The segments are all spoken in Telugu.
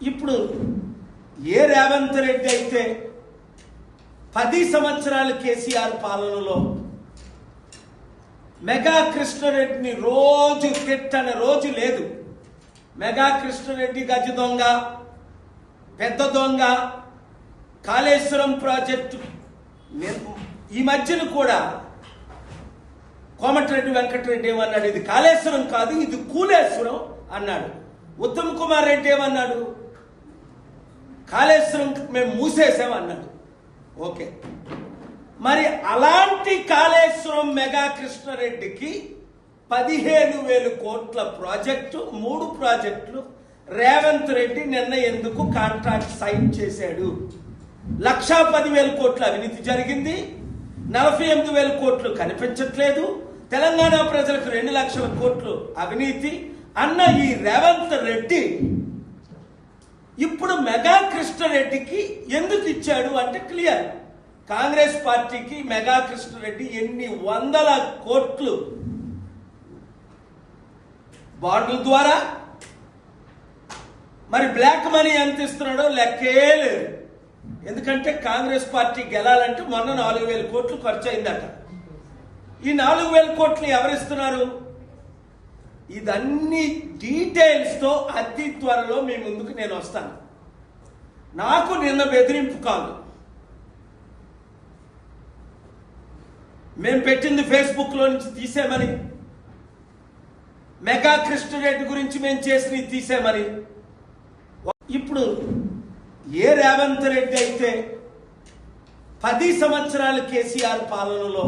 ఇప్పుడు ఏ రేవంత్ రెడ్డి అయితే 10 సంవత్సరాలు కేసీఆర్ పాలనలో మెగా కృష్ణారెడ్డిని రోజు తిట్టని రోజు లేదు. మెగా కృష్ణారెడ్డి గజ దొంగ, పెద్ద దొంగ, కాళేశ్వరం ప్రాజెక్టు, ఈ మధ్యన కూడా కోమటిరెడ్డి వెంకటరెడ్డి ఏమన్నాడు, ఇది కాళేశ్వరం కాదు ఇది కూలేశ్వరం అన్నాడు. ఉత్తమ్ కుమార్ రెడ్డి ఏమన్నాడు, కాళేశ్వరం మేము మూసేసాం అన్నాడు. ఓకే, మరి అలాంటి కాళేశ్వరం మెగా కృష్ణారెడ్డికి 15,000 కోట్ల ప్రాజెక్టు, 3 ప్రాజెక్టులు రేవంత్ రెడ్డి నిన్న ఎందుకు కాంట్రాక్ట్ సైన్ చేశాడు? 1,10,000 కోట్ల అవినీతి జరిగింది, 48,000 కోట్లు కనిపించట్లేదు. తెలంగాణ ప్రజలకు 2 లక్షల కోట్లు అవినీతి అన్న ఈ రేవంత్ రెడ్డి ఇప్పుడు మెగా కృష్ణారెడ్డికి ఎందుకు ఇచ్చాడు అంటే క్లియర్. కాంగ్రెస్ పార్టీకి మెగా కృష్ణారెడ్డి ఎన్ని వందల కోట్లు బాండ్ల ద్వారా, మరి బ్లాక్ మనీ ఎంత ఇస్తున్నాడో లెక్కే లేదు. ఎందుకంటే కాంగ్రెస్ పార్టీ గెలాలంటే మొన్న 4,000 కోట్లు ఖర్చు అయిందట. ఈ 4,000 కోట్లు ఎవరిస్తున్నారు? ఇదన్నీ డీటెయిల్స్తో అతి త్వరలో మీ ముందుకు నేను వస్తాను. నాకు నిన్న బెదిరింపు కాదు, మేము పెట్టింది ఫేస్బుక్లో నుంచి తీసేమని, మెగా కృష్ణారెడ్డి గురించి మేము చేసినవి తీసేమని. ఇప్పుడు ఏ రేవంత్ రెడ్డి అయితే 10 సంవత్సరాలు కేసీఆర్ పాలనలో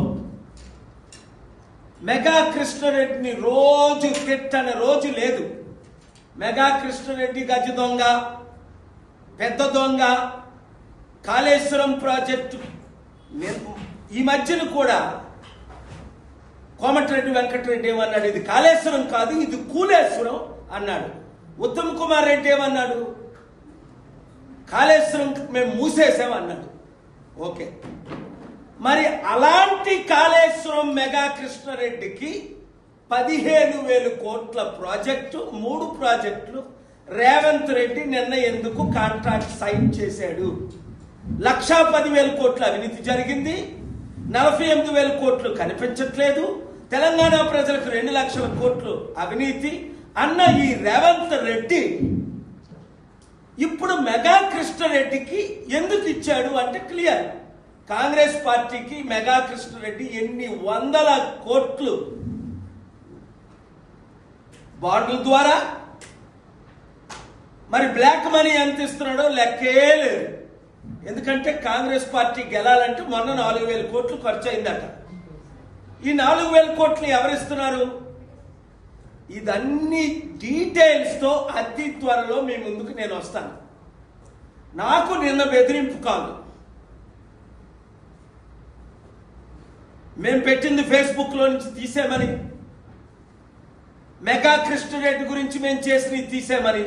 మెగా కృష్ణారెడ్డిని రోజు తిట్టని రోజు లేదు. మెగా కృష్ణారెడ్డి గజ దొంగ, పెద్ద దొంగ, కాళేశ్వరం ప్రాజెక్టు, ఈ మధ్యన కూడా కోమటిరెడ్డి వెంకటరెడ్డి ఏమన్నాడు, ఇది కాళేశ్వరం కాదు ఇది కూలేశ్వరం అన్నాడు. ఉత్తమ్ కుమార్ రెడ్డి ఏమన్నాడు, కాళేశ్వరం మేము మూసేసాం అన్నాడు. ఓకే, మరి అలాంటి కాళేశ్వరం మెగా కృష్ణారెడ్డికి 15,000 కోట్ల ప్రాజెక్టు, 3 ప్రాజెక్టులు రేవంత్ రెడ్డి నిన్న ఎందుకు కాంట్రాక్ట్ సైన్ చేశాడు? 1,10,000 కోట్ల అవినీతి జరిగింది, 48,000 కోట్లు కనిపించట్లేదు. తెలంగాణ ప్రజలకు 2 లక్షల కోట్లు అవినీతి అన్న ఈ రేవంత్ రెడ్డి ఇప్పుడు మెగా కృష్ణారెడ్డికి ఎందుకు ఇచ్చాడు అంటే క్లియర్. కాంగ్రెస్ పార్టీకి మెగా కృష్ణారెడ్డి ఎన్ని వందల కోట్లు బాండ్ల ద్వారా, మరి బ్లాక్ మనీ ఎంత ఇస్తున్నాడో లెక్కే లేదు. ఎందుకంటే కాంగ్రెస్ పార్టీ గెలాలంటే మొన్న 4,000 కోట్లు ఖర్చు అయిందట. ఈ 4,000 కోట్లు ఎవరిస్తున్నారు? ఇదన్నీ డీటెయిల్స్తో అతి త్వరలో మీ ముందుకు నేను వస్తాను. నాకు నిన్న బెదిరింపు కాదు, మేము పెట్టింది ఫేస్బుక్లో నుంచి తీసేమని, మెగా కృష్ణారెడ్డి గురించి మేము చేసినవి తీసేమని.